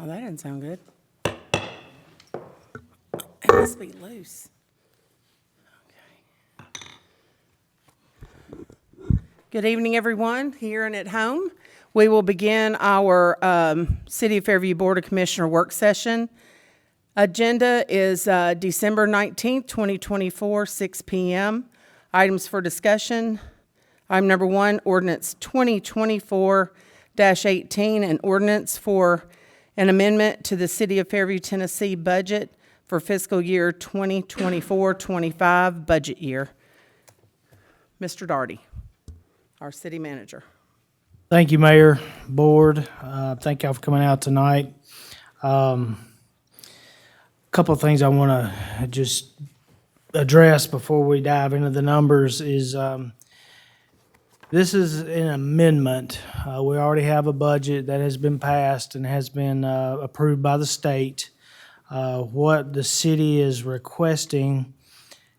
Oh, that didn't sound good. It must be loose. Okay. Good evening, everyone, here and at home. We will begin our City of Fairview Board of Commissioner work session. Agenda is December 19th, 2024, 6 p.m. Items for discussion. Item number 1, ordinance 2024-18, an ordinance for an amendment to the City of Fairview, Tennessee budget for fiscal year 2024-25 budget year. Mr. Daugherty, our city manager. Thank you, Mayor, Board. Thank y'all for coming out tonight. A couple of things I want to just address before we dive into the numbers is this is an amendment. We already have a budget that has been passed and has been approved by the state. What the city is requesting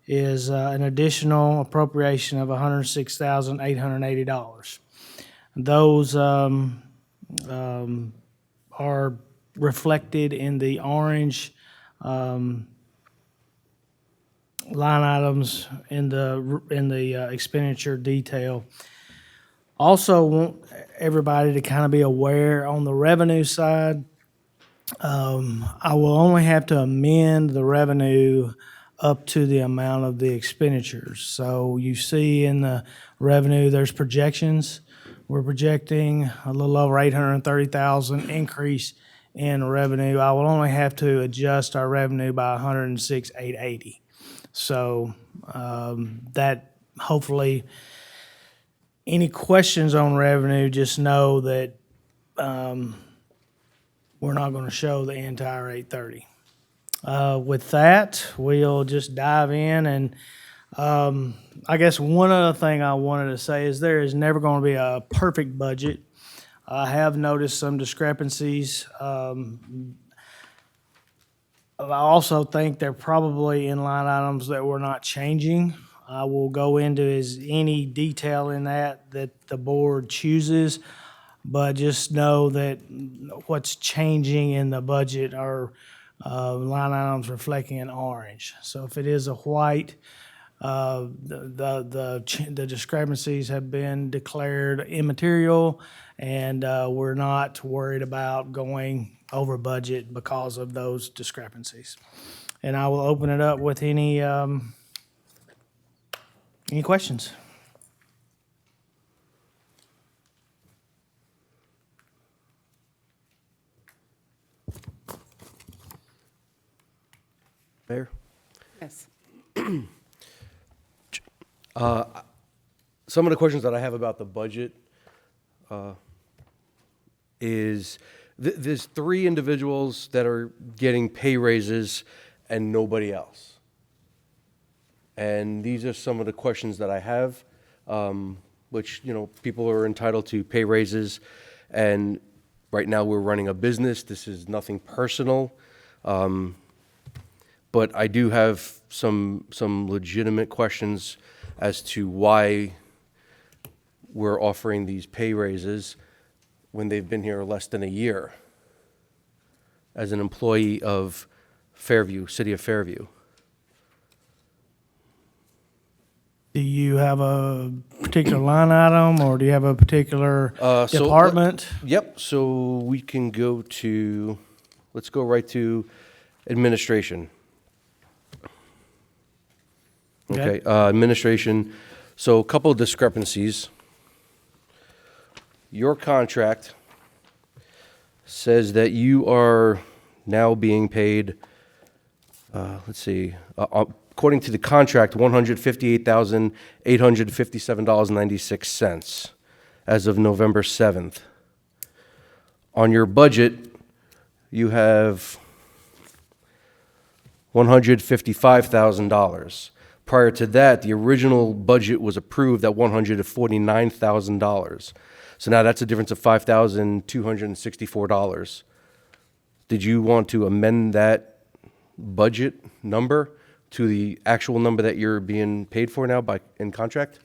is an additional appropriation of $106,880. Those are reflected in the orange line items in the expenditure detail. Also, want everybody to kind of be aware on the revenue side. I will only have to amend the revenue up to the amount of the expenditures. So you see in the revenue, there's projections. We're projecting a little over 830,000 increase in revenue. I will only have to adjust our revenue by 106,880. So that hopefully, any questions on revenue, just know that we're not going to show the entire 830. With that, we'll just dive in. And I guess one other thing I wanted to say is there is never going to be a perfect budget. I have noticed some discrepancies. I also think they're probably in line items that we're not changing. I will go into any detail in that the board chooses, but just know that what's changing in the budget are line items reflecting an orange. So if it is a white, the discrepancies have been declared immaterial, and we're not worried about going over budget because of those discrepancies. And I will open it up with any questions. Mayor? Yes. Some of the questions that I have about the budget is there's 3 individuals that are getting pay raises and nobody else. And these are some of the questions that I have, which, people are entitled to pay raises. And right now we're running a business. This is nothing personal. But I do have some legitimate questions as to why we're offering these pay raises when they've been here less than a year as an employee of Fairview, City of Fairview. Do you have a particular line item, or do you have a particular department? Yep, so we can let's go right to administration. Okay, administration. So a couple of discrepancies. Your contract says that you are now being paid, according to the contract, $158,857.96 as of November 7th. On your budget, you have $155,000. Prior to that, the original budget was approved at $149,000. So now that's a difference of $5,264. Did you want to amend that budget number to the actual number that you're being paid for now in contract?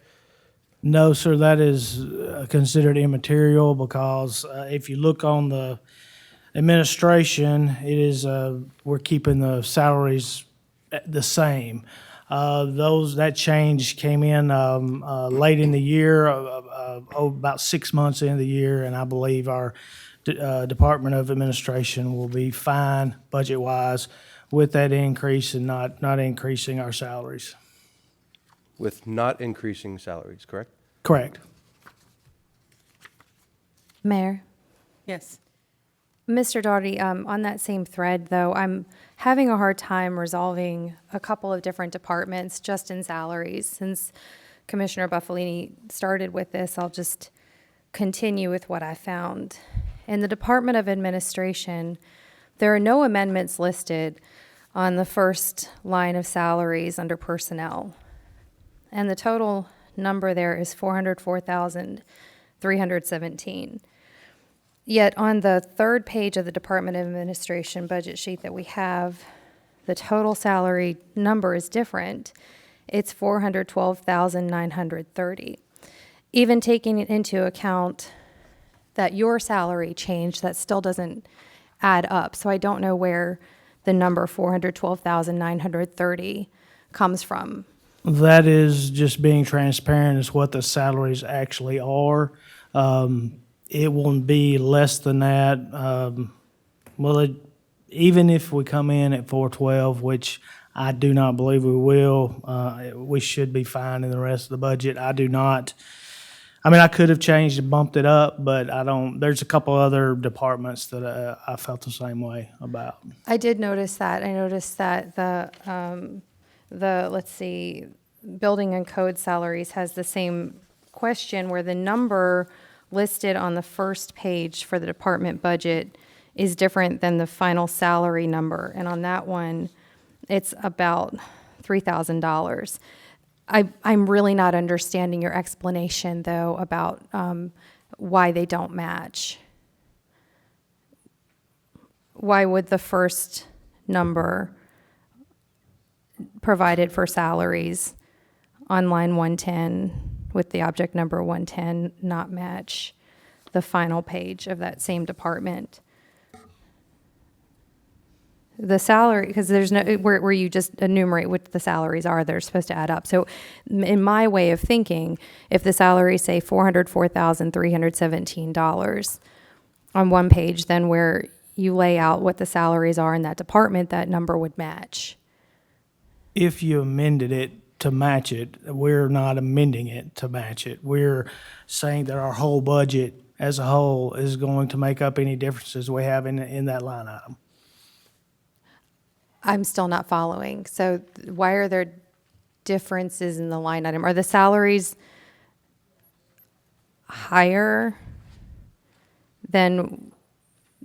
No, sir, that is considered immaterial because if you look on the administration, it is, we're keeping the salaries the same. That change came in late in the year, about 6 months into the year, and I believe our Department of Administration will be fine budget-wise with that increase and not increasing our salaries. With not increasing salaries, correct? Correct. Mayor, Yes. Mr. Daugherty, on that same thread, though, I'm having a hard time resolving a couple of different departments just in salaries. Since Commissioner Buffalini started with this, I'll just continue with what I found. In the Department of Administration, there are no amendments listed on the first line of salaries under personnel. And the total number there is $404,317. Yet on the third page of the Department of Administration budget sheet that we have, the total salary number is different. It's $412,930. Even taking into account that your salary changed, that still doesn't add up. So I don't know where the number $412,930 comes from. That is just being transparent as what the salaries actually are. It won't be less than that. Even if we come in at 412, which I do not believe we will, we should be fine in the rest of the budget. I do not. I mean, I could have changed and bumped it up, but I don't. There's a couple other departments that I felt the same way about. I did notice that. I noticed that let's see, building and code salaries has the same question where the number listed on the first page for the department budget is different than the final salary number. And on that one, it's about $3,000. I'm really not understanding your explanation, though, about why they don't match. Why would the first number provided for salaries on line 110 with the object number 110 not match the final page of that same department? The salary, because there's no, where you just enumerate what the salaries are, they're supposed to add up. So in my way of thinking, if the salaries say $404,317 on one page, then where you lay out what the salaries are in that department, that number would match. If you amended it to match it, we're not amending it to match it. We're saying that our whole budget as a whole is going to make up any differences we have in that line item. I'm still not following. So why are there differences in the line item? Are the salaries higher than,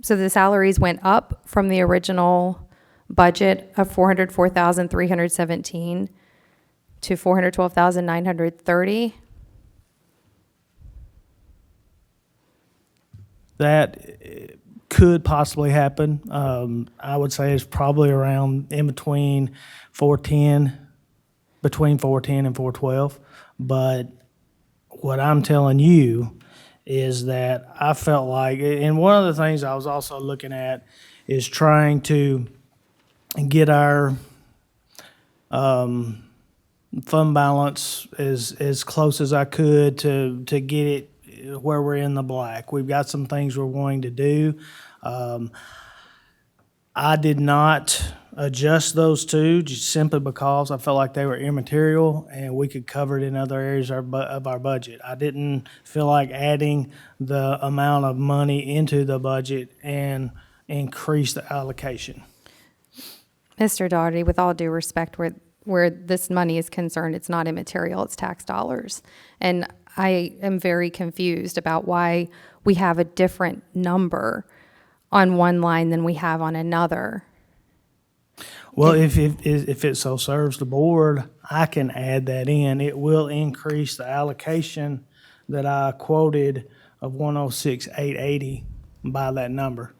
so the salaries went up from the original budget of $404,317 to $412,930? That could possibly happen. I would say it's probably around in between 410, between 410 and 412. But what I'm telling you is that I felt like, and one of the things I was also looking at is trying to get our fund balance as close as I could to get it where we're in the black. We've got some things we're wanting to do. I did not adjust those two just simply because I felt like they were immaterial and we could cover it in other areas of our budget. I didn't feel like adding the amount of money into the budget and increase the allocation. Mr. Daugherty, with all due respect, where this money is concerned, it's not immaterial, it's tax dollars. And I am very confused about why we have a different number on one line than we have on another. Well, if it so serves the board, I can add that in. It will increase the allocation that I quoted of 106,880 by that number.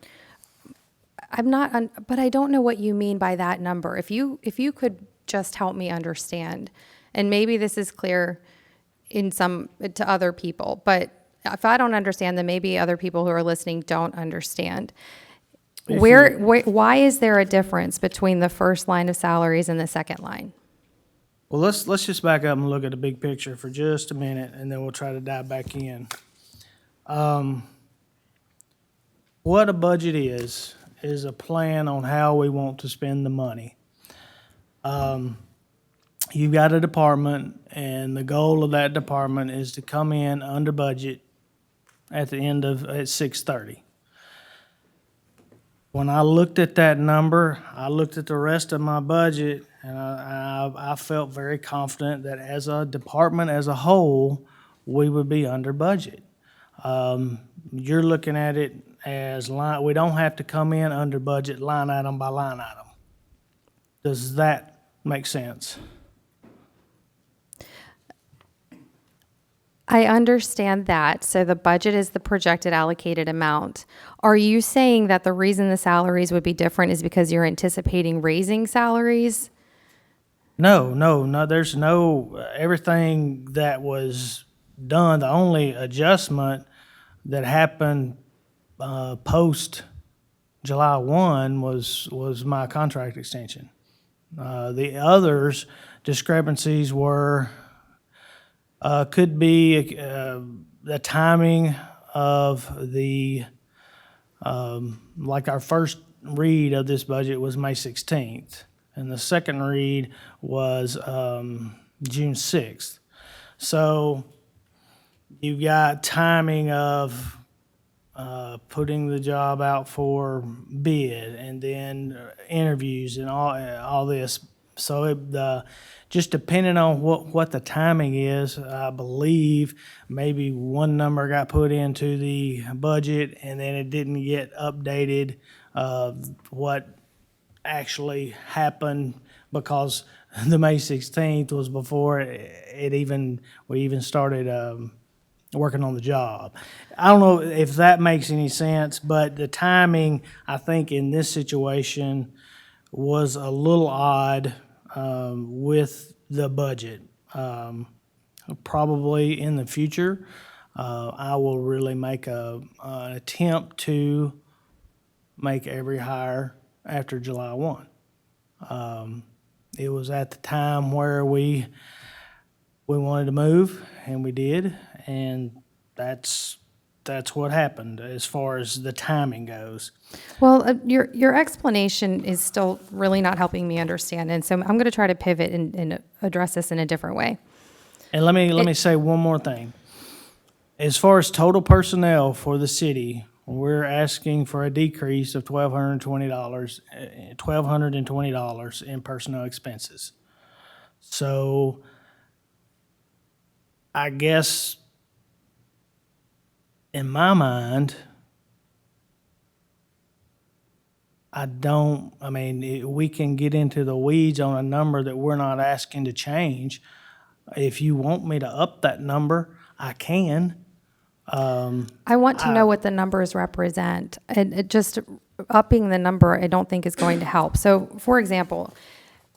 But I don't know what you mean by that number. If you could just help me understand, and maybe this is clear to other people, but if I don't understand, then maybe other people who are listening don't understand. Why is there a difference between the first line of salaries and the second line? Well, let's just back up and look at the big picture for just a minute, and then we'll try to dive back in. What a budget is a plan on how we want to spend the money. You've got a department, and the goal of that department is to come in under budget at 6:30. When I looked at that number, I looked at the rest of my budget, and I felt very confident that as a department as a whole, we would be under budget. You're looking at it as we don't have to come in under budget line item by line item. Does that make sense? I understand that. So the budget is the projected allocated amount. Are you saying that the reason the salaries would be different is because you're anticipating raising salaries? No. There's everything that was done, the only adjustment that happened post July 1 was my contract extension. The others discrepancies were could be the timing of the like our first read of this budget was May 16th, and the second read was June 6th. So you've got timing of putting the job out for bid, and then interviews and all this. So just depending on what the timing is, I believe maybe one number got put into the budget and then it didn't get updated what actually happened, because the May 16th was before we even started working on the job. I don't know if that makes any sense, but the timing, I think, in this situation was a little odd with the budget. Probably in the future, I will really make an attempt to make every hire after July 1. It was at the time where we wanted to move, and we did, and that's what happened as far as the timing goes. Well, your explanation is still really not helping me understand, and so I'm going to try to pivot and address this in a different way. And let me say one more thing. As far as total personnel for the city, we're asking for a decrease of $1,220 in personnel expenses. So I guess in my mind, we can get into the weeds on a number that we're not asking to change. If you want me to up that number, I can. I want to know what the numbers represent, and just upping the number I don't think is going to help. So, for example,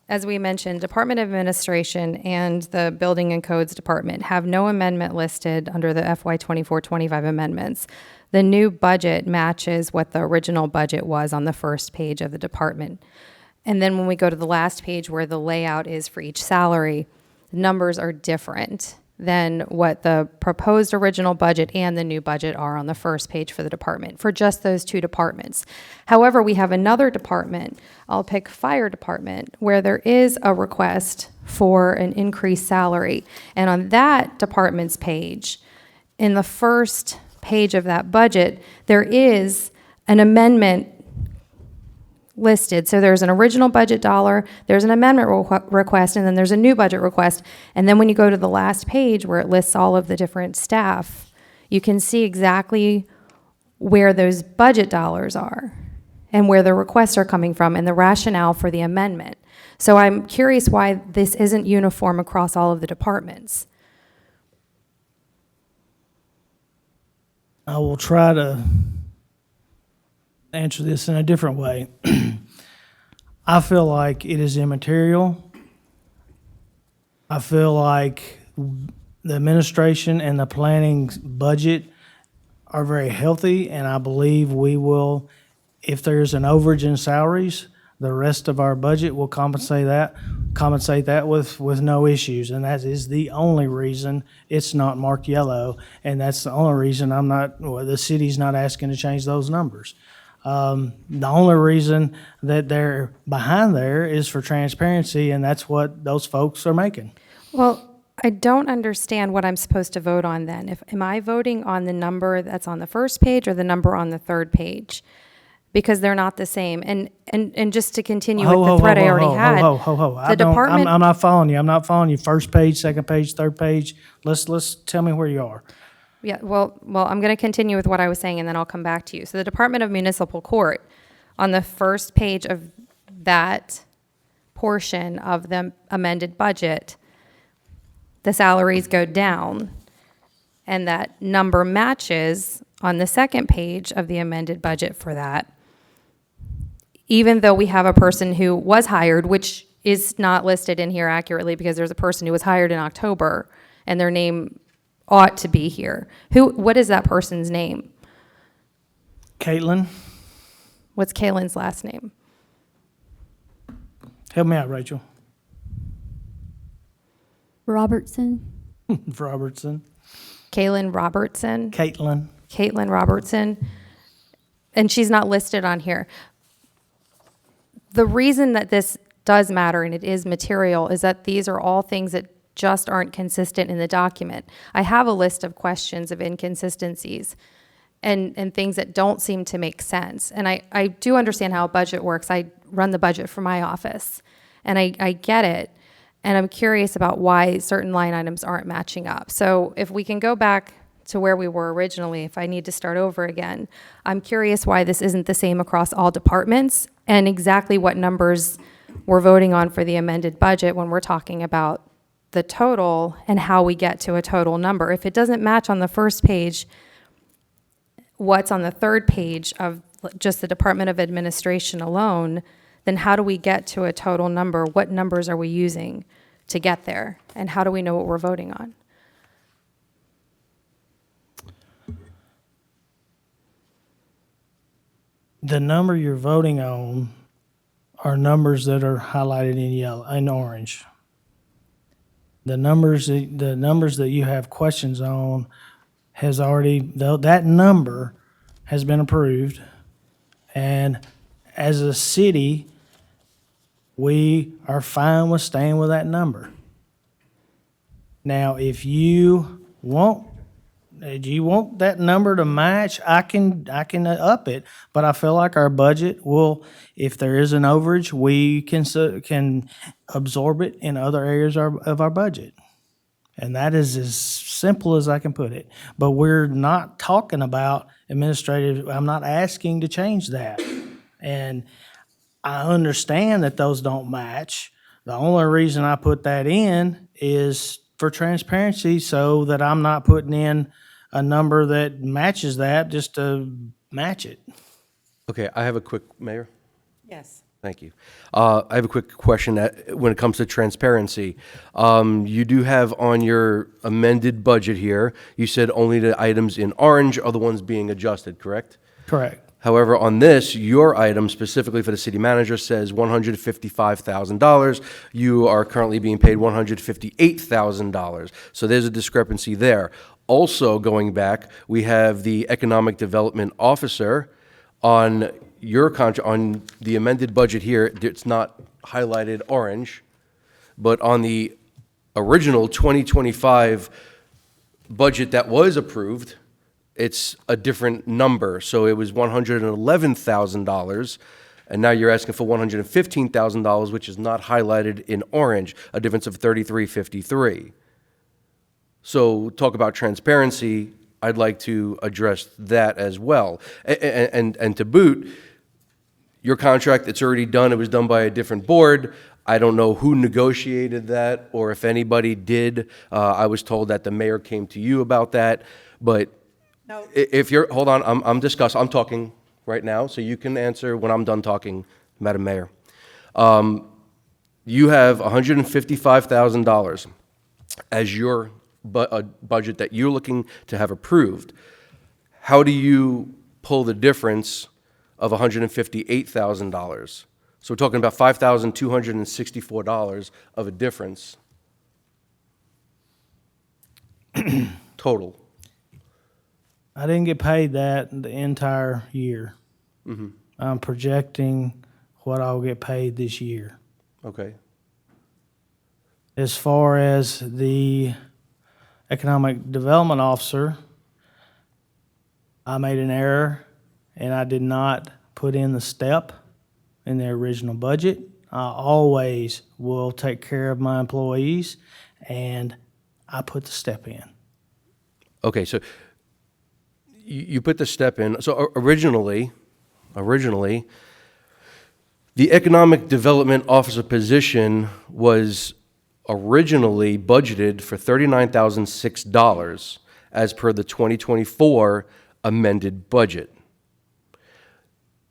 as we mentioned, Department of Administration and the Building and Codes Department have no amendment listed under the FY 24-25 amendments. The new budget matches what the original budget was on the first page of the department. And then when we go to the last page where the layout is for each salary, the numbers are different than what the proposed original budget and the new budget are on the first page for the department, for just those two departments. However, we have another department, I'll pick fire department, where there is a request for an increased salary. And on that department's page, in the first page of that budget, there is an amendment listed. So there's an original budget dollar, there's an amendment request, and then there's a new budget request. And then when you go to the last page where it lists all of the different staff, you can see exactly where those budget dollars are and where the requests are coming from and the rationale for the amendment. So I'm curious why this isn't uniform across all of the departments. I will try to answer this in a different way. I feel like it is immaterial. I feel like the administration and the planning budget are very healthy, and I believe we will if there's an overage in salaries, the rest of our budget will compensate that with no issues. And that is the only reason it's not marked yellow. And that's the only reason the city's not asking to change those numbers. The only reason that they're behind there is for transparency, and that's what those folks are making. Well, I don't understand what I'm supposed to vote on then. Am I voting on the number that's on the first page or the number on the third page? Because they're not the same. And just to continue with the thread I already had. I'm not following you. I'm not following you. First page, second page, third page. Let's tell me where you are. Yeah, well, I'm going to continue with what I was saying, and then I'll come back to you. So the Department of Municipal Court, on the first page of that portion of the amended budget, the salaries go down, and that number matches on the second page of the amended budget for that, even though we have a person who was hired, which is not listed in here accurately because there's a person who was hired in October, and their name ought to be here. What is that person's name? Caitlin, What's Kaylin's last name? help me out, Rachel. Robertson. Robertson. Kaylin Robertson. Caitlin. Robertson. And she's not listed on here. The reason that this does matter and it is material is that these are all things that just aren't consistent in the document. I have a list of questions of inconsistencies and things that don't seem to make sense. And I do understand how a budget works. I run the budget for my office, and I get it. And I'm curious about why certain line items aren't matching up. So if we can go back to where we were originally, if I need to start over again, I'm curious why this isn't the same across all departments and exactly what numbers we're voting on for the amended budget when we're talking about the total and how we get to a total number. If it doesn't match on the first page, what's on the third page of just the Department of Administration alone, then how do we get to a total number? What numbers are we using to get there? And how do we know what we're voting on? The number you're voting on are numbers that are highlighted in yellow and orange. The numbers that you have questions on that number has been approved. And as a city, we are fine with staying with that number. Now, if you want that number to match, I can up it, but I feel like our budget will, if there is an overage, we can absorb it in other areas of our budget. And that is as simple as I can put it. But we're not talking about administrative, I'm not asking to change that. And I understand that those don't match. The only reason I put that in is for transparency, so that I'm not putting in a number that matches that just to match it. Okay, I have a quick, Mayor? Yes. Thank you. I have a quick question when it comes to transparency. You do have on your amended budget here, you said only the items in orange are the ones being adjusted, correct? Correct. However, on this, your item specifically for the city manager says $155,000. You are currently being paid $158,000. So there's a discrepancy there. Also, going back, we have the economic development officer on your contract, on the amended budget here. It's not highlighted orange, but on the original 2025 budget that was approved, it's a different number. So it was $111,000, and now you're asking for $115,000, which is not highlighted in orange, a difference of $33.53. So talk about transparency. I'd like to address that as well. And to boot, your contract, it's already done. It was done by a different board. I don't know who negotiated that or if anybody did. I was told that the mayor came to you about that, but No. if you're, hold on, I'm talking right now, so you can answer when I'm done talking, Madam Mayor. You have $155,000 as your budget that you're looking to have approved. How do you pull the difference of $158,000. So we're talking about $5,264 of a difference total. I didn't get paid that the entire year. I'm projecting what I'll get paid this year. Okay. As far as the economic development officer, I made an error and I did not put in the step in the original budget. I always will take care of my employees, and I put the step in. Okay, so you put the step in. So originally, the economic development officer position was originally budgeted for $39,006 as per the 2024 amended budget.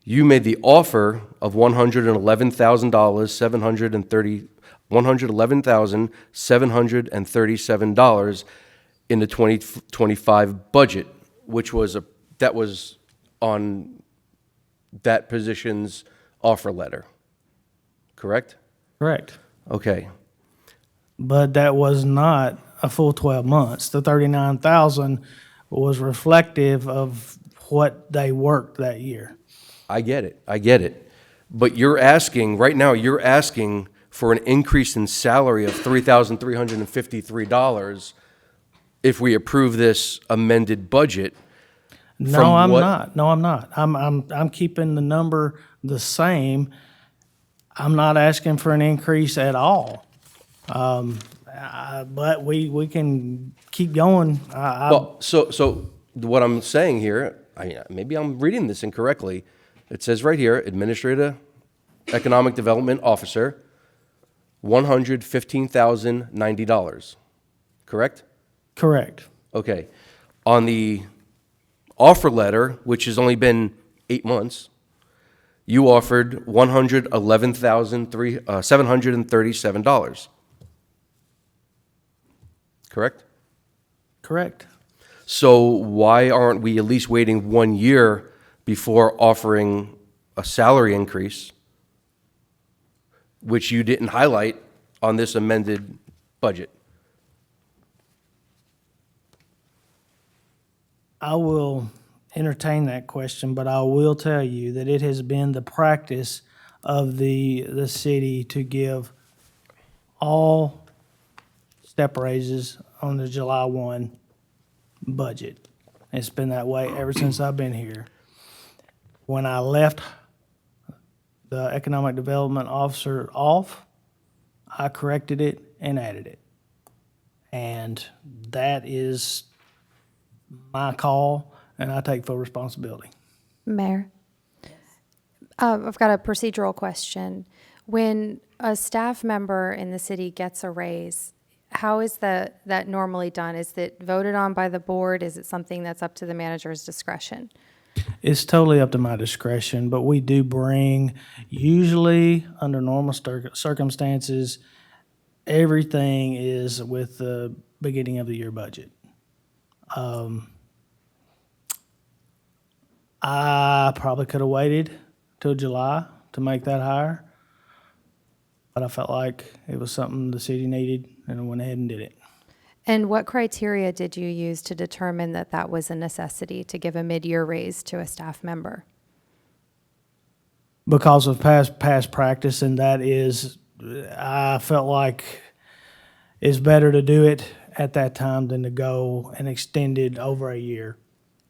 You made the offer of $111,737 in the 2025 budget, which was that was on that position's offer letter, correct? Correct. Okay. But that was not a full 12 months. The 39,000 was reflective of what they worked that year. I get it. But you're asking, right now, for an increase in salary of $3,353 if we approve this amended budget. No, From I'm what- not. No, I'm not. I'm keeping the number the same. I'm not asking for an increase at all. But we can keep going. Well, so what I'm saying here, maybe I'm reading this incorrectly. It says right here, Administrative Economic Development Officer, $115,090, correct? Correct. Okay. On the offer letter, which has only been 8 months, you offered $111,737. Correct? Correct. So why aren't we at least waiting 1 year before offering a salary increase, which you didn't highlight on this amended budget? I will entertain that question, but I will tell you that it has been the practice of the city to give all step raises on the July 1 budget. It's been that way ever since I've been here. When I left the economic development officer off, I corrected it and added it. And that is my call, and I take full responsibility. Mayor? I've got a procedural question. When a staff member in the city gets a raise, how is that normally done? Is it voted on by the board? Is it something that's up to the manager's discretion? It's totally up to my discretion, but we do bring, usually under normal circumstances, everything is with the beginning of the year budget. I probably could have waited till July to make that higher, but I felt like it was something the city needed, and I went ahead and did it. And what criteria did you use to determine that that was a necessity to give a mid-year raise to a staff member? Because of past practice, and that is, I felt like it's better to do it at that time than to go and extend it over a year.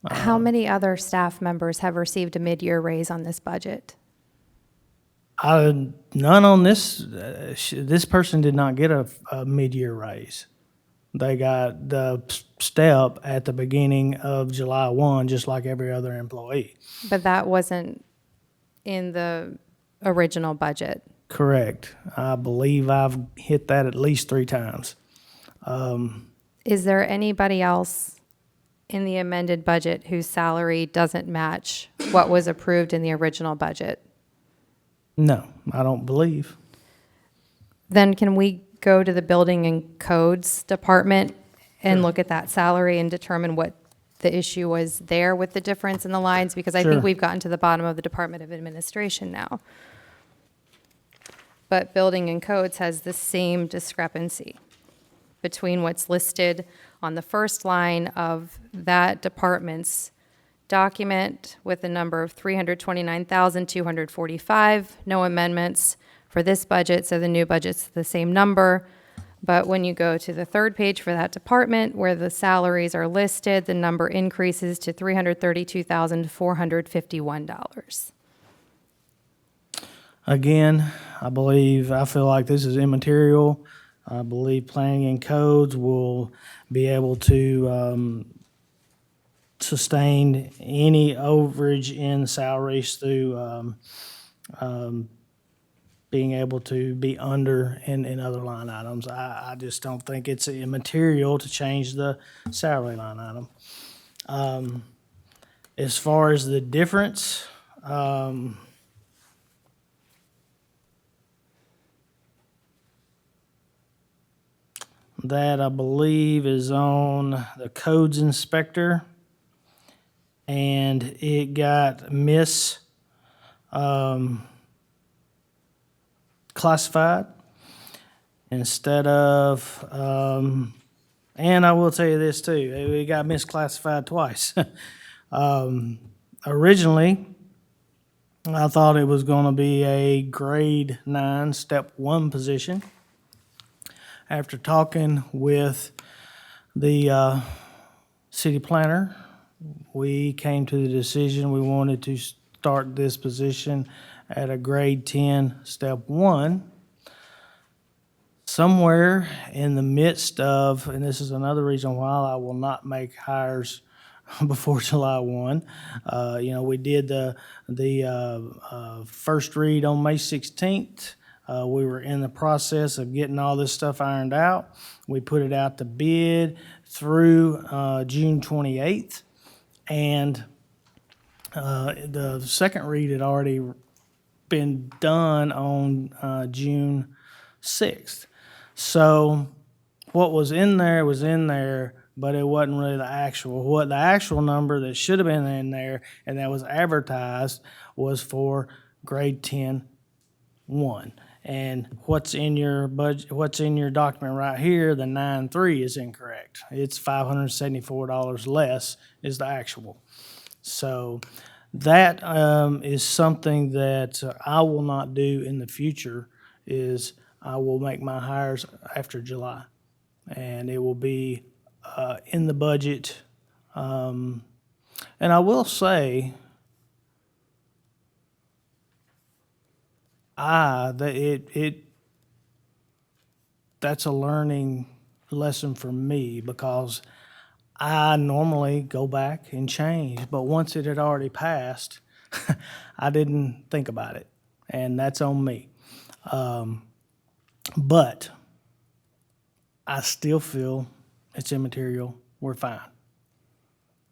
How many other staff members have received a mid-year raise on this budget? None on this. This person did not get a mid-year raise. They got the step at the beginning of July 1, just like every other employee. But that wasn't in the original budget. Correct. I believe I've hit that at least 3 times. Is there anybody else in the amended budget whose salary doesn't match what was approved in the original budget? No, I don't believe. Then can we go to the Building and Codes Department and look at that salary and determine what the issue was there with the difference in the lines, because I Sure. think we've gotten to the bottom of the Department of Administration now. But Building and Codes has the same discrepancy between what's listed on the first line of that department's document with a number of 329,245, no amendments for this budget, so the new budget's the same number. But when you go to the third page for that department, where the salaries are listed, the number increases to $332,451. Again, I feel like this is immaterial. I believe planning and codes will be able to sustain any overage in salaries through being able to be under in other line items. I just don't think it's immaterial to change the salary line item. As far as the difference, that I believe is on the codes inspector, and it got classified instead of, and I will tell you this too, it got misclassified twice. Originally, I thought it was going to be a grade 9, step 1 position. After talking with the city planner, we came to the decision we wanted to start this position at a grade 10, step 1. Somewhere in the midst of, and this is another reason why I will not make hires before July 1. We did the first read on May 16th. We were in the process of getting all this stuff ironed out. We put it out to bid through June 28th, and the second read had already been done on June 6th. So what was in there, but it wasn't really the actual. What the actual number that should have been in there and that was advertised was for grade 10, 1. And what's in your budget, what's in your document right here, the 9.3 is incorrect. It's $574 less is the actual. So that is something that I will not do in the future, is I will make my hires after July. And it will be in the budget. And I will say, that's a learning lesson for me, because I normally go back and change, but once it had already passed, I didn't think about it, and that's on me. But I still feel it's immaterial. We're fine.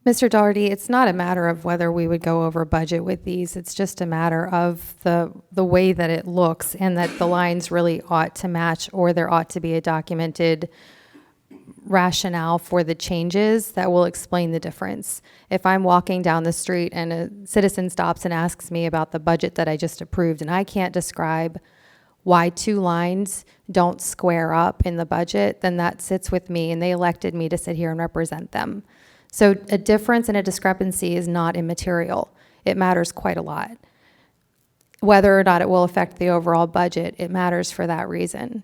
Mr. Doherty, it's not a matter of whether we would go over budget with these. It's just a matter of the way that it looks, and that the lines really ought to match, or there ought to be a documented rationale for the changes that will explain the difference. If I'm walking down the street and a citizen stops and asks me about the budget that I just approved, and I can't describe why 2 lines don't square up in the budget, then that sits with me, and they elected me to sit here and represent them. So a difference and a discrepancy is not immaterial. It matters quite a lot. Whether or not it will affect the overall budget, it matters for that reason.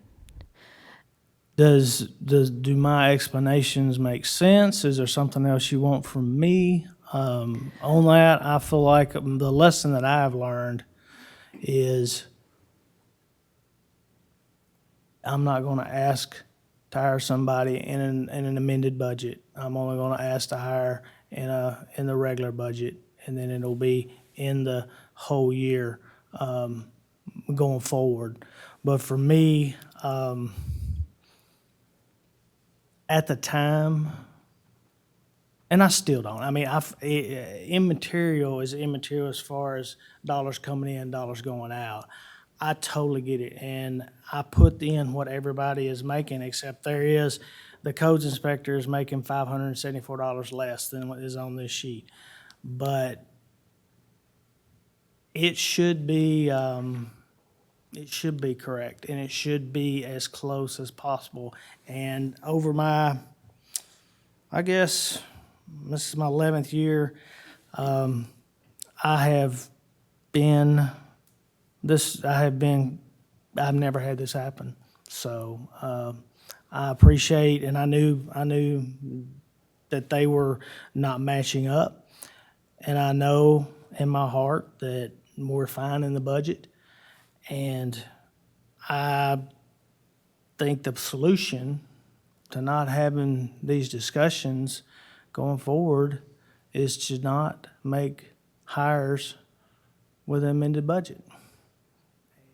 Do my explanations make sense? Is there something else you want from me? On that, I feel like the lesson that I've learned is I'm not going to ask to hire somebody in an amended budget. I'm only going to ask to hire in the regular budget, and then it'll be in the whole year going forward. But for me, at the time, and I still don't. I mean, immaterial is immaterial as far as dollars coming in, dollars going out. I totally get it, and I put in what everybody is making, except there is the codes inspector is making $574 less than what is on this sheet. But it should be correct, and it should be as close as possible. And over my, I guess, this is my 11th year, I've never had this happen. So, I appreciate, and I knew that they were not matching up. And I know in my heart that we're fine in the budget. And I think the solution to not having these discussions going forward is to not make hires with an amended budget.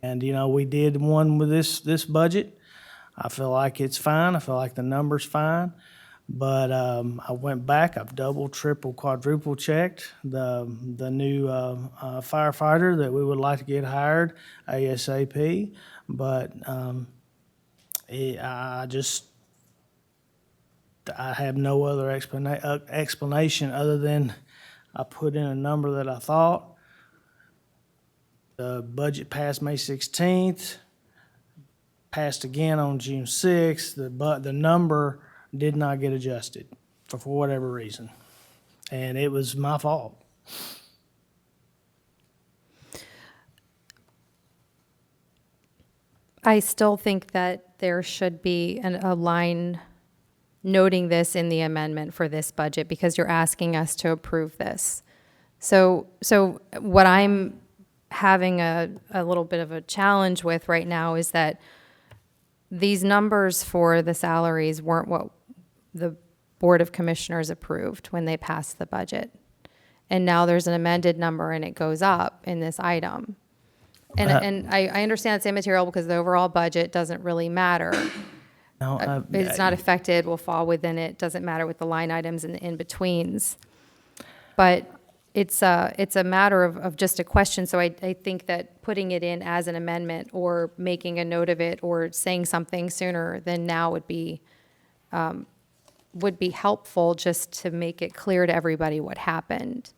And, we did one with this budget. I feel like it's fine. I feel like the number's fine. But I went back. I've double, triple, quadruple checked the new firefighter that we would like to get hired ASAP. But I have no other explanation other than I put in a number that I thought. The budget passed May 16th, passed again on June 6th. The number did not get adjusted for whatever reason. And it was my fault. I still think that there should be a line noting this in the amendment for this budget because you're asking us to approve this. So what I'm having a little bit of a challenge with right now is that these numbers for the salaries weren't what the Board of Commissioners approved when they passed the budget. And now there's an amended number and it goes up in this item. And I understand it's immaterial because the overall budget doesn't really matter. No, It's not affected, will fall within it, doesn't matter with the line items and the in-betweens. But it's a matter of just a question, so I think that putting it in as an amendment or making a note of it or saying something sooner than now would be helpful just to make it clear to everybody what happened.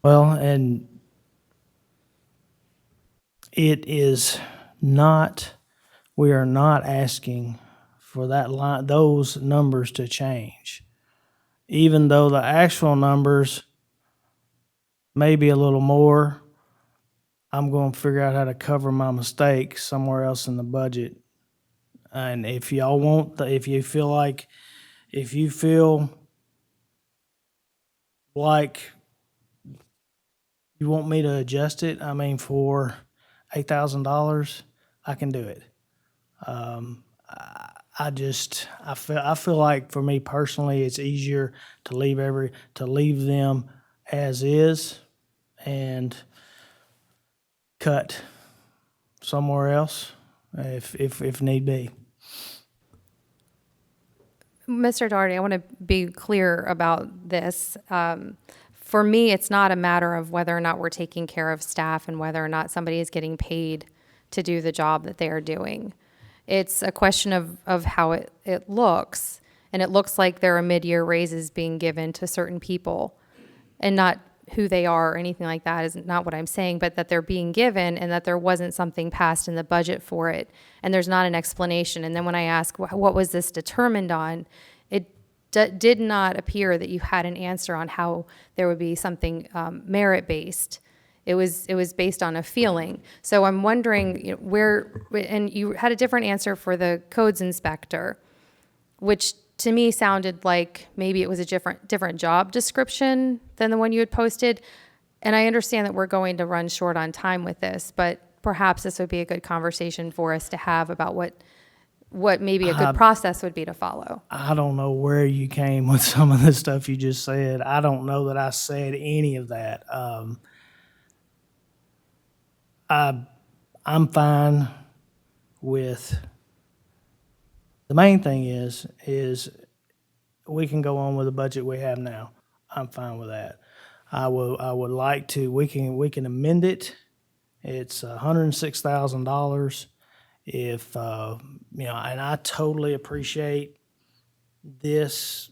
Well, and it is not, we are not asking for that line, those numbers to change. Even though the actual numbers may be a little more, I'm going to figure out how to cover my mistake somewhere else in the budget. And if y'all want, if you feel like you want me to adjust it, for $8,000, I can do it. I feel like for me personally, it's easier to leave them as is and cut somewhere else if need be. Mr. Daugherty, I want to be clear about this. For me, it's not a matter of whether or not we're taking care of staff and whether or not somebody is getting paid to do the job that they are doing. It's a question of how it looks, and it looks like there are mid-year raises being given to certain people, and not who they are or anything like that is not what I'm saying, but that they're being given and that there wasn't something passed in the budget for it, and there's not an explanation. And then when I ask, what was this determined on, it did not appear that you had an answer on how there would be something merit-based. It was based on a feeling. So I'm wondering where, and you had a different answer for the codes inspector, which to me sounded like maybe it was a different job description than the one you had posted. And I understand that we're going to run short on time with this, but perhaps this would be a good conversation for us to have about what maybe a good process would be to follow. I don't know where you came with some of the stuff you just said. I don't know that I said any of that. I'm fine with, the main thing is we can go on with the budget we have now. I'm fine with that. I would like to, we can amend it. It's $106,000. if, and I totally appreciate this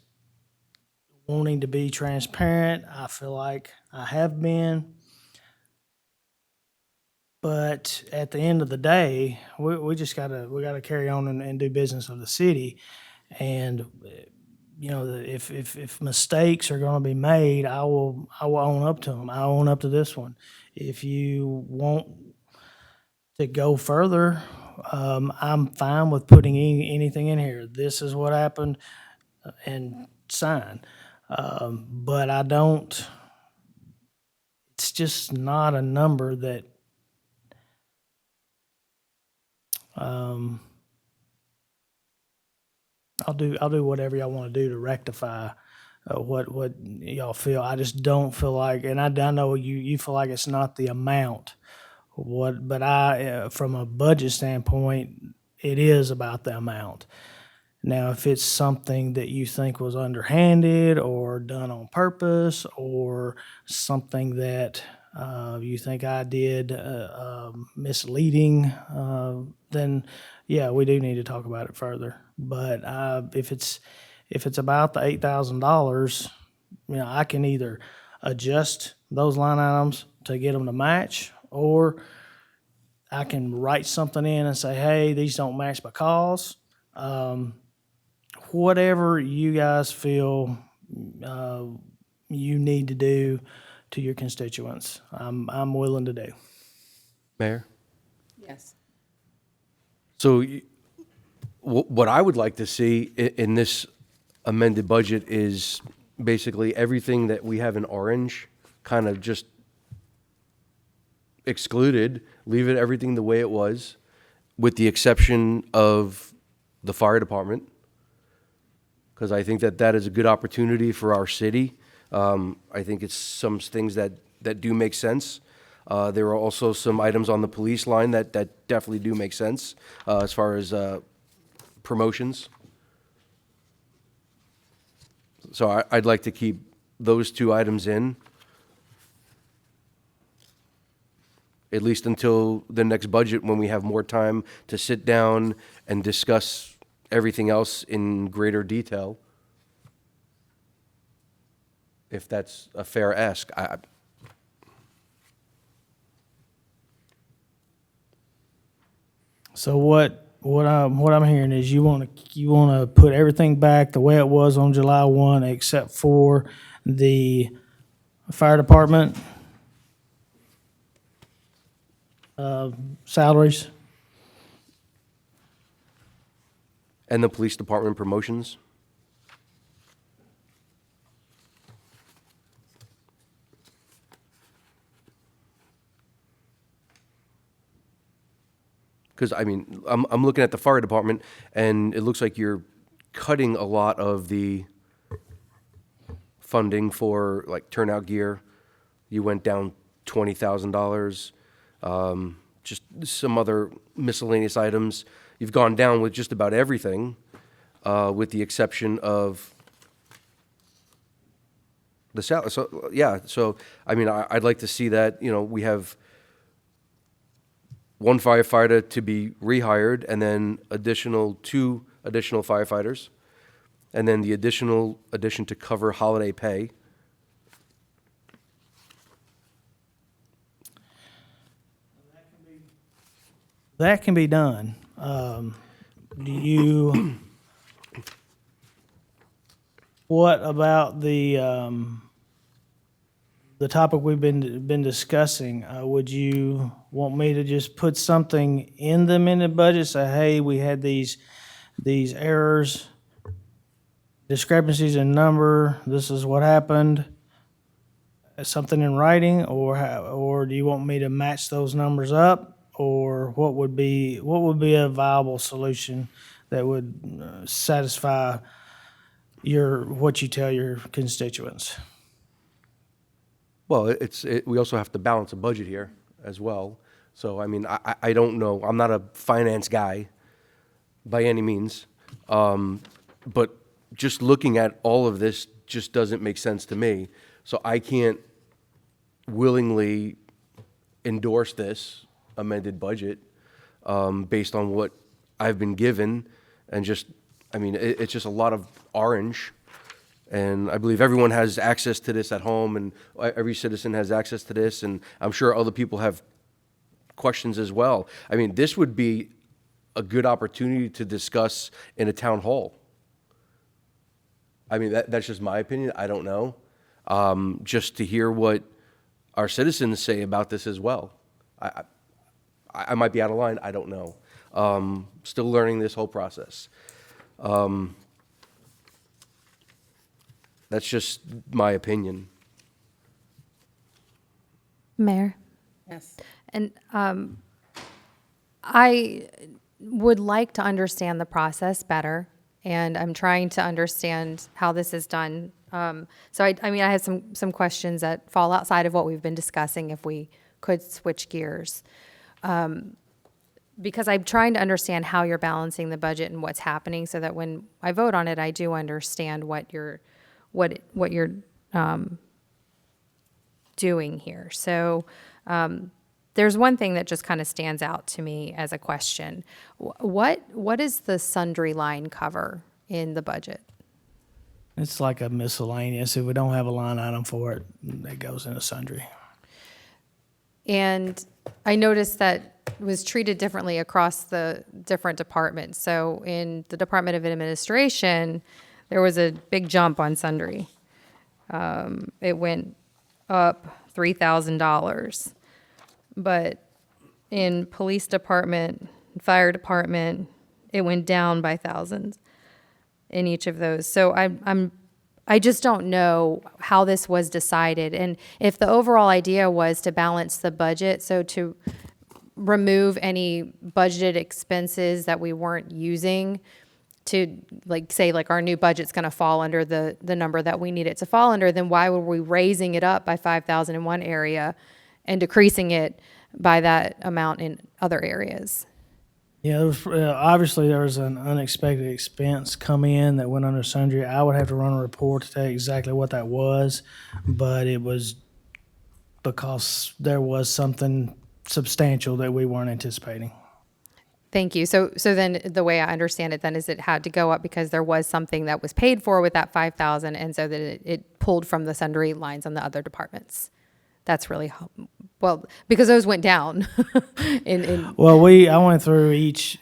wanting to be transparent. I feel like I have been. But at the end of the day, we just gotta carry on and do business of the city. And if mistakes are going to be made, I will own up to them. I own up to this one. If you want to go further, I'm fine with putting anything in here. This is what happened, and sign. But I don't. It's just not a number that. I'll do whatever y'all want to do to rectify what y'all feel. I just don't feel like, and I know you feel like it's not the amount. But from a budget standpoint, it is about the amount. Now, if it's something that you think was underhanded or done on purpose, or something that you think I did misleading, then yeah, we do need to talk about it further. But if it's about the $8,000, I can either adjust those line items to get them to match, or I can write something in and say, hey, these don't match because. Whatever you guys feel you need to do to your constituents, I'm willing to do. Mayor? Yes. So what I would like to see in this amended budget is basically everything that we have in orange kind of just excluded, leave it everything the way it was, with the exception of the fire department, because I think that is a good opportunity for our city. I think it's some things that do make sense. There are also some items on the police line that definitely do make sense as far as promotions. So I'd like to keep those two items in, at least until the next budget, when we have more time to sit down and discuss everything else in greater detail. If that's a fair ask. So what I'm hearing is you want to put everything back the way it was on July 1, except for the fire department salaries. And the police department promotions. Because, I mean, I'm looking at the fire department, and it looks like you're cutting a lot of the funding for, like, turnout gear. You went down $20,000. Just some other miscellaneous items. You've gone down with just about everything, with the exception of the salary. So, yeah, so, I mean, I'd like to see that, we have one firefighter to be rehired, and then two additional firefighters, and then the addition to cover holiday pay. That can be done. What about the topic we've been discussing? Would you want me to just put something in the amended budget, say, hey, we had these errors, discrepancies in number, this is what happened, something in writing, or do you want me to match those numbers up? Or what would be a viable solution that would satisfy what you tell your constituents? Well, we also have to balance a budget here as well. So, I mean, I don't know. I'm not a finance guy by any means. But just looking at all of this just doesn't make sense to me. So I can't willingly endorse this amended budget based on what I've been given, and just, I mean, it's just a lot of orange. And I believe everyone has access to this at home, and every citizen has access to this, and I'm sure other people have questions as well. I mean, this would be a good opportunity to discuss in a town hall. I mean, that's just my opinion. I don't know. Just to hear what our citizens say about this as well. I might be out of line. I don't know. Still learning this whole process. That's just my opinion. Mayor? Yes. And I would like to understand the process better, and I'm trying to understand how this is done. So I mean, I have some questions that fall outside of what we've been discussing, if we could switch gears. Because I'm trying to understand how you're balancing the budget and what's happening, so that when I vote on it, I do understand what you're doing here. So there's one thing that just kind of stands out to me as a question. What is the sundry line cover in the budget? It's like a miscellaneous. If we don't have a line item for it, it goes into sundry. And I noticed that it was treated differently across the different departments. So in the Department of Administration, there was a big jump on sundry. It went up $3,000. But in Police Department, Fire Department, it went down by thousands in each of those. So I just don't know how this was decided, and if the overall idea was to balance the budget, so to remove any budgeted expenses that we weren't using to, like, say, like, our new budget's going to fall under the number that we need it to fall under, then why were we raising it up by 5,000 in one area and decreasing it by that amount in other areas? Yeah, there was, obviously there was an unexpected expense come in that went under sundry. I would have to run a report to tell you exactly what that was, but it was because there was something substantial that we weren't anticipating. Thank you. So then the way I understand it then is it had to go up because there was something that was paid for with that 5,000, and so that it pulled from the sundry lines on the other departments. That's really, well, because those went down. Well, I went through each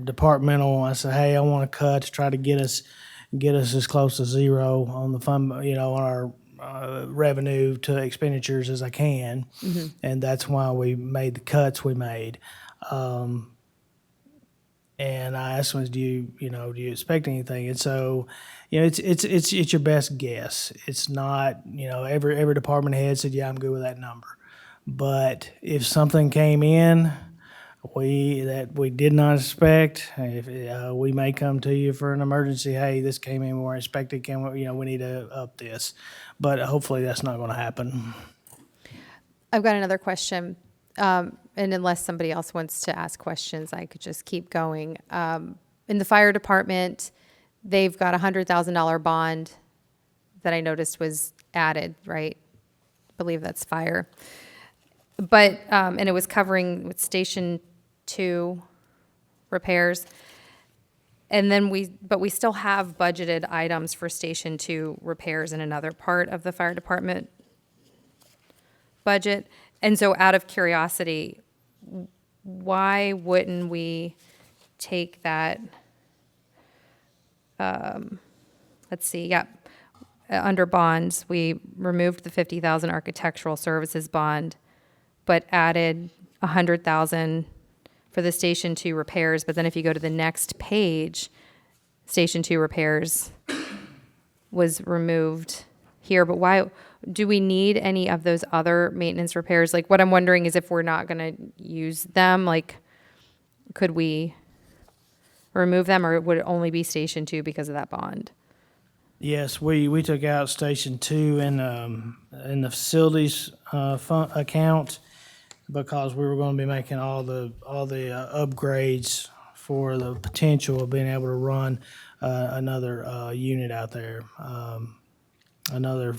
departmental. I said, hey, I want to cut to try to get us as close to zero on the fund, on our revenue to expenditures as I can, and that's why we made the cuts we made. And I asked them, do you expect anything? And so, it's your best guess. It's not, every department head said, yeah, I'm good with that number. But if something came in that we did not expect, if we may come to you for an emergency. Hey, this came in, we weren't expecting. We need to up this. But hopefully that's not going to happen. I've got another question. And unless somebody else wants to ask questions, I could just keep going. In the fire department, they've got a $100,000 bond that I noticed was added, right? I believe that's fire. But, and it was covering with Station 2 repairs. And then but we still have budgeted items for Station 2 repairs in another part of the fire department budget. And so out of curiosity, why wouldn't we take that, let's see, under bonds, we removed the 50,000 architectural services bond, but added 100,000 for the Station 2 repairs. But then if you go to the next page, Station 2 repairs was removed here. But why do we need any of those other maintenance repairs? Like, what I'm wondering is if we're not going to use them, like, could we remove them, or would it only be Station 2 because of that bond? Yes, we took out Station 2 in the facilities fund account because we were going to be making all the upgrades for the potential of being able to run another unit out there, another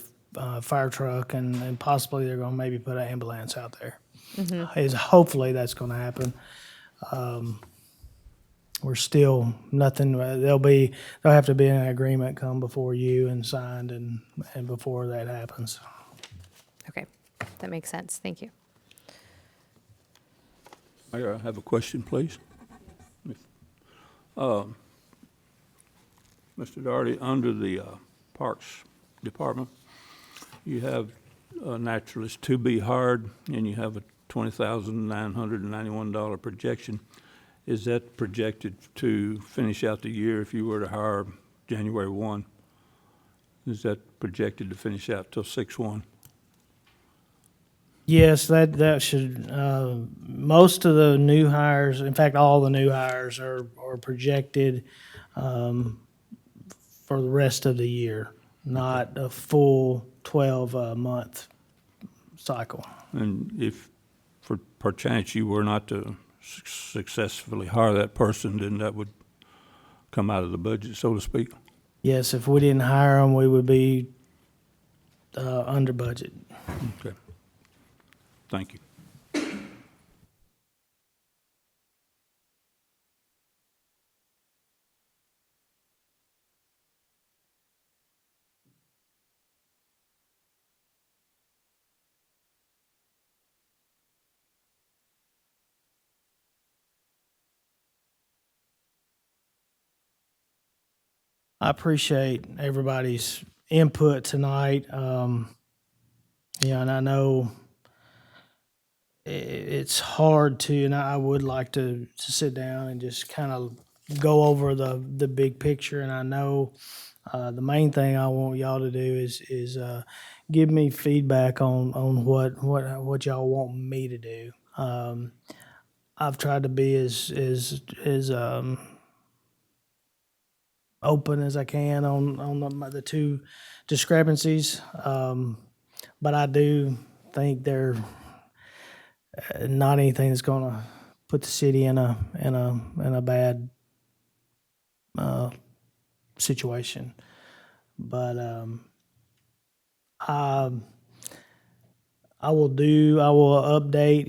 fire truck, and possibly they're going to maybe put an ambulance out there. Hopefully that's going to happen. we're still nothing. They'll have to be an agreement come before you and signed, and before that happens. Okay, that makes sense. Thank you. Mayor, I have a question, please. Mr. Doherty, under the Parks Department, you have a naturalist to be hired, and you have a $20,991 projection. Is that projected to finish out the year if you were to hire January 1? Is that projected to finish out till 6/1? Yes, that should, most of the new hires, in fact, all the new hires are projected for the rest of the year, not a full 12-month cycle. And if, for perchance, you were not to successfully hire that person, then that would come out of the budget, so to speak? Yes, if we didn't hire them, we would be under budget. Okay. Thank you. I appreciate everybody's input tonight. And I know it's hard to, and I would like to sit down and just kind of go over the big picture. And I know the main thing I want y'all to do is give me feedback on what y'all want me to do. I've tried to be as open as I can on the two discrepancies, but I do think they're not anything that's going to put the city in a bad situation. But I will update.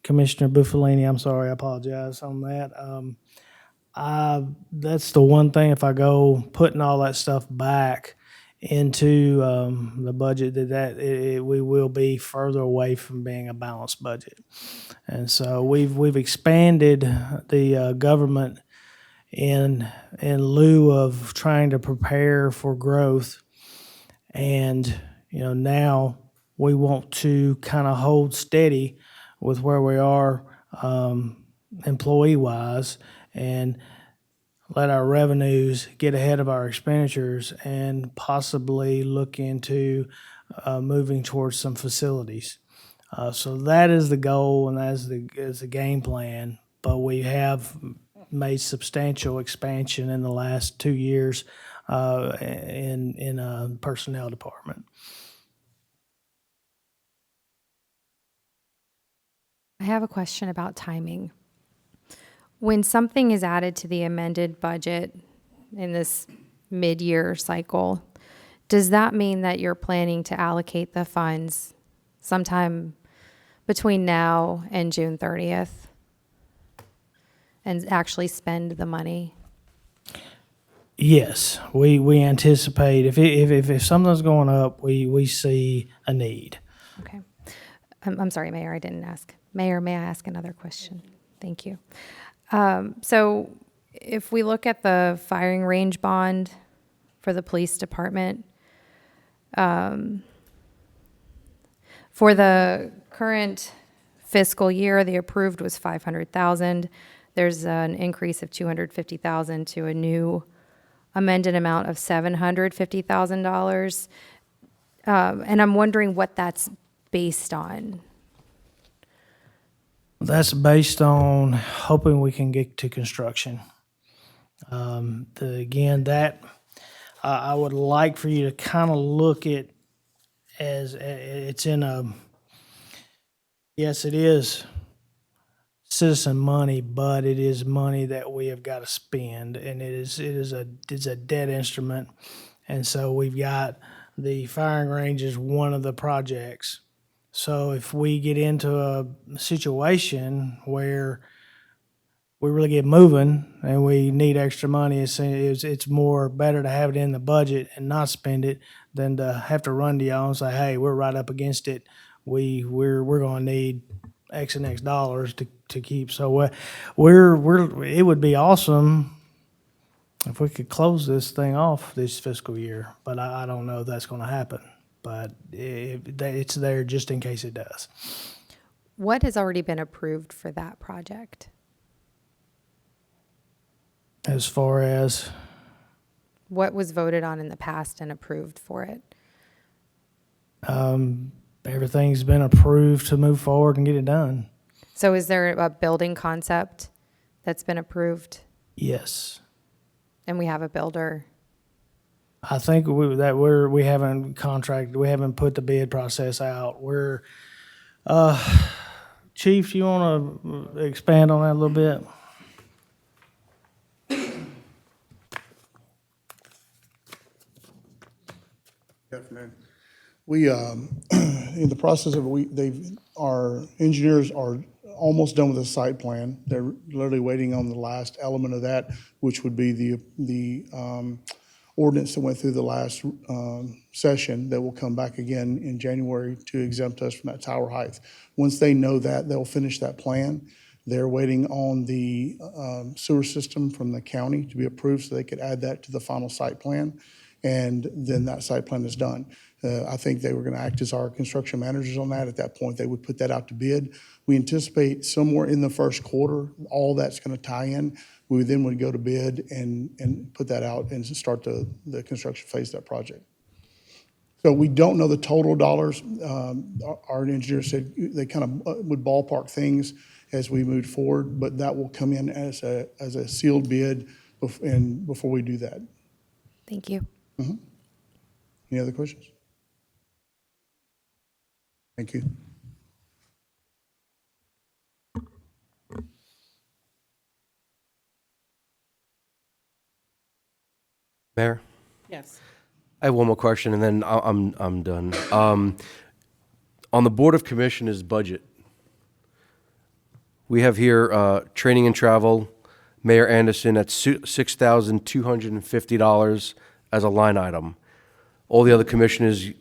Commissioner Buffalini. I'm sorry, I apologize on that. That's the one thing, if I go putting all that stuff back into the budget, we will be further away from being a balanced budget. And so we've expanded the government in lieu of trying to prepare for growth. And now we want to kind of hold steady with where we are employee-wise, and let our revenues get ahead of our expenditures, and possibly look into moving towards some facilities. So that is the goal, and that is the game plan. But we have made substantial expansion in the last 2 years in a personnel department. I have a question about timing. When something is added to the amended budget in this mid-year cycle, does that mean that you're planning to allocate the funds sometime between now and June 30th and actually spend the money? Yes, we anticipate if something's going up, we see a need. Okay. I'm sorry, Mayor, I didn't ask. Mayor, may I ask another question? Thank you. So if we look at the firing range bond for the police department, for the current fiscal year, the approved was $500,000. There's an increase of $250,000 to a new amended amount of $750,000. And I'm wondering what that's based on. That's based on hoping we can get to construction. I would like for you to kind of look at as it's in a, yes, it is citizen money, but it is money that we have got to spend, and it's a debt instrument. And so we've got the firing range is one of the projects. So if we get into a situation where we really get moving and we need extra money, it's more better to have it in the budget and not spend it than to have to run to y'all and say, hey, we're right up against it. We're going to need X and X dollars to keep. So it would be awesome if we could close this thing off this fiscal year, but I don't know if that's going to happen. But it's there just in case it does. What has already been approved for that project? As far as What was voted on in the past and approved for it? everything's been approved to move forward and get it done. So is there a building concept that's been approved Yes. and we have a builder? I think we haven't contracted, we haven't put the bid process out. Chief, you want to expand on that a little bit? Good afternoon. We, in the process of, our engineers are almost done with the site plan. They're literally waiting on the last element of that, which would be the ordinance that went through the last session that will come back again in January to exempt us from that tower height. Once they know that, they'll finish that plan. They're waiting on the sewer system from the county to be approved so they could add that to the final site plan. And then that site plan is done. I think they were going to act as our construction managers on that. At that point, they would put that out to bid. We anticipate somewhere in the first quarter, all that's going to tie in. We then would go to bid and put that out and start the construction phase of that project. So we don't know the total dollars. Our engineer said they kind of would ballpark things as we move forward, but that will come in as a sealed bid before we do that. Thank you. Any other questions? Thank you. Mayor, Yes. I have one more question, and then I'm done. On the Board of Commissioners budget, we have here training and travel, Mayor Anderson at $6,250 as a line item. All the other commissioners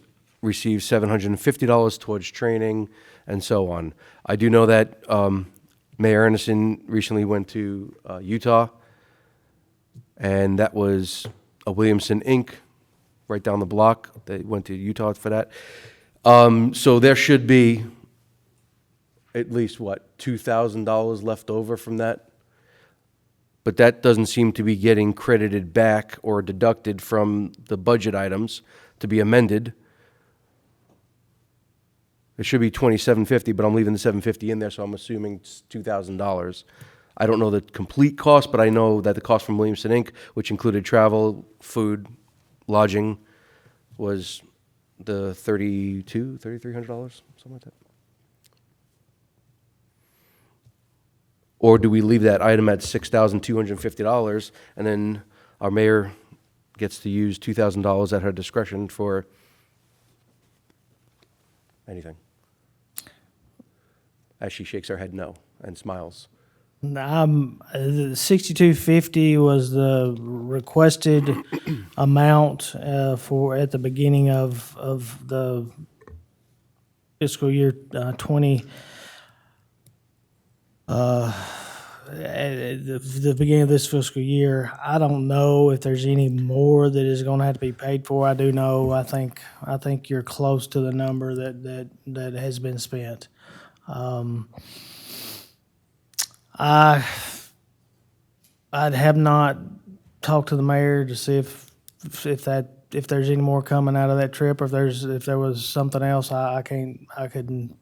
receive $750 towards training and so on. I do know that Mayor Anderson recently went to Utah, and that was a Williamson Inc. right down the block. They went to Utah for that. So there should be at least, $2,000 left over from that? But that doesn't seem to be getting credited back or deducted from the budget items to be amended. It should be $2,750, but I'm leaving the $750 in there, so I'm assuming it's $2,000. I don't know the complete cost, but I know that the cost from Williamson Inc., which included travel, food, lodging, was the $3,300, something like that. Or do we leave that item at $6,250, and then our mayor gets to use $2,000 at her discretion for anything? As she shakes her head no and smiles. The 6250 was the requested amount for at the beginning of the fiscal year 20. At the beginning of this fiscal year. I don't know if there's any more that is going to have to be paid for. I do know. I think you're close to the number that has been spent. I have not talked to the mayor to see if there's any more coming out of that trip, or if there was something else. I couldn't.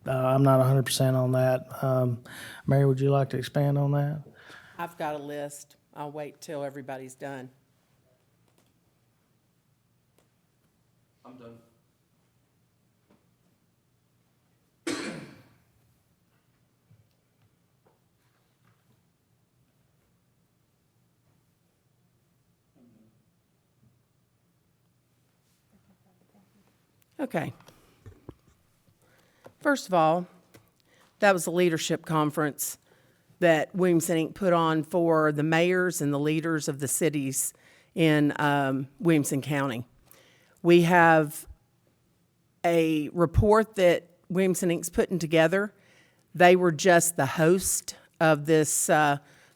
I'm not 100% on that. Mary, would you like to expand on that? I've got a list. I'll wait till everybody's done. I'm done. Okay. First of all, that was a leadership conference that Williamson Inc. put on for the mayors and the leaders of the cities in Williamson County. We have a report that Williamson Inc.'s putting together. They were just the host of this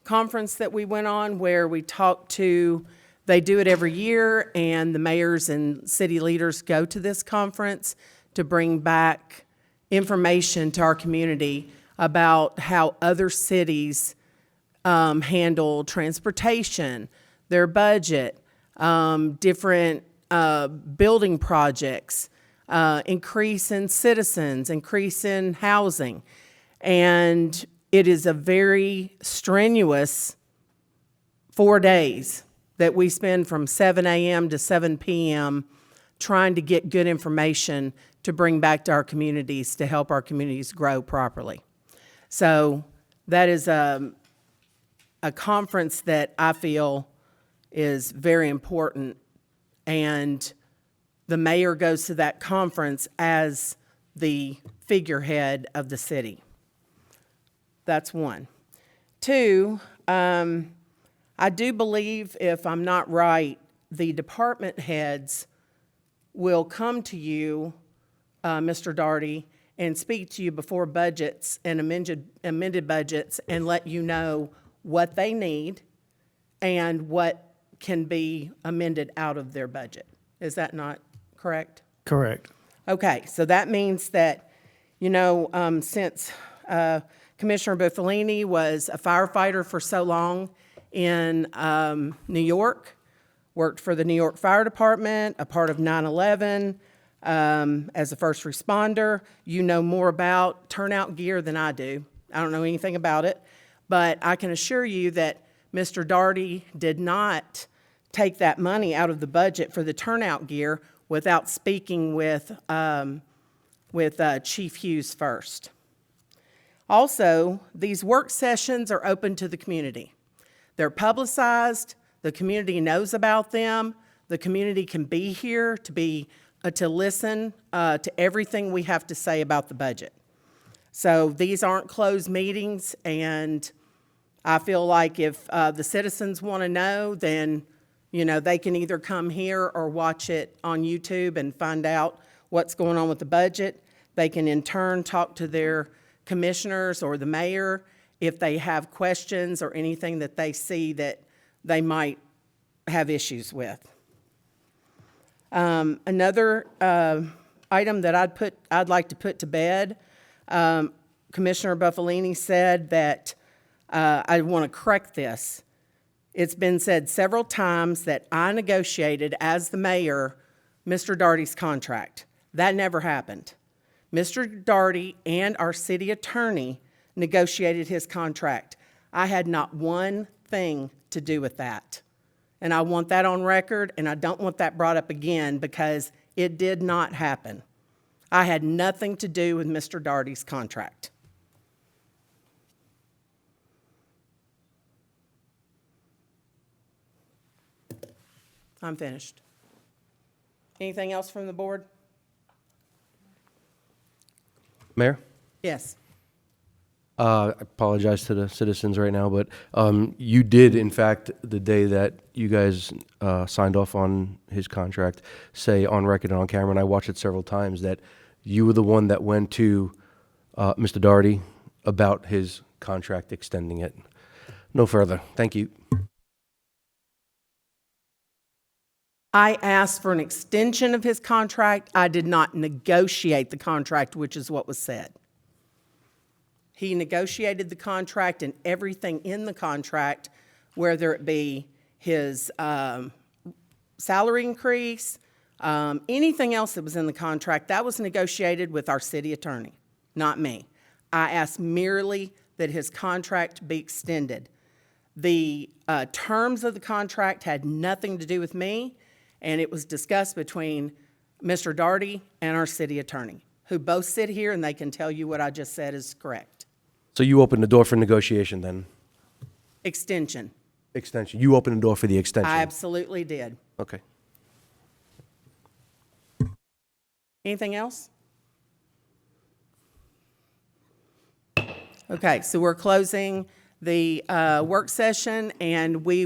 conference that we went on where we talked to, they do it every year, and the mayors and city leaders go to this conference to bring back information to our community about how other cities handle transportation, their budget, different building projects, increase in citizens, increase in housing. And it is a very strenuous 4 days that we spend from 7 a.m. to 7 p.m. trying to get good information to bring back to our communities to help our communities grow properly. So that is a conference that I feel is very important, and the mayor goes to that conference as the figurehead of the city. That's one. Two, I do believe, if I'm not right, the department heads will come to you, Mr. Daugherty, and speak to you before budgets and amended budgets and let you know what they need and what can be amended out of their budget. Is that not correct? Correct. Okay, so that means that, since Commissioner Buffalini was a firefighter for so long in New York, worked for the New York Fire Department, a part of 9/11, as a first responder, you know more about turnout gear than I do. I don't know anything about it, but I can assure you that Mr. Daugherty did not take that money out of the budget for the turnout gear without speaking with Chief Hughes first. Also, these work sessions are open to the community. They're publicized, the community knows about them, the community can be here to listen to everything we have to say about the budget. So these aren't closed meetings, and I feel like if the citizens want to know, then they can either come here or watch it on YouTube and find out what's going on with the budget. They can in turn talk to their commissioners or the mayor if they have questions or anything that they see that they might have issues with. Another item that I'd like to put to bed, Commissioner Buffalini said that I want to correct this. It's been said several times that I negotiated as the mayor Mr. Daugherty's contract. That never happened. Mr. Daugherty and our city attorney negotiated his contract. I had not one thing to do with that. And I want that on record, and I don't want that brought up again because it did not happen. I had nothing to do with Mr. Daugherty's contract. I'm finished. Anything else from the board? Mayor? Yes. I apologize to the citizens right now, but you did, in fact, the day that you guys signed off on his contract, say on record and on camera, and I watched it several times, that you were the one that went to Mr. Daugherty about his contract extending it. No further. Thank you. I asked for an extension of his contract. I did not negotiate the contract, which is what was said. He negotiated the contract and everything in the contract, whether it be his salary increase, anything else that was in the contract, that was negotiated with our city attorney, not me. I asked merely that his contract be extended. The terms of the contract had nothing to do with me, and it was discussed between Mr. Daugherty and our city attorney, who both sit here and they can tell you what I just said is correct. So you opened the door for negotiation then? Extension. Extension. You opened the door for the extension? I absolutely did. Okay. Anything else? Okay, so we're closing the work session, and we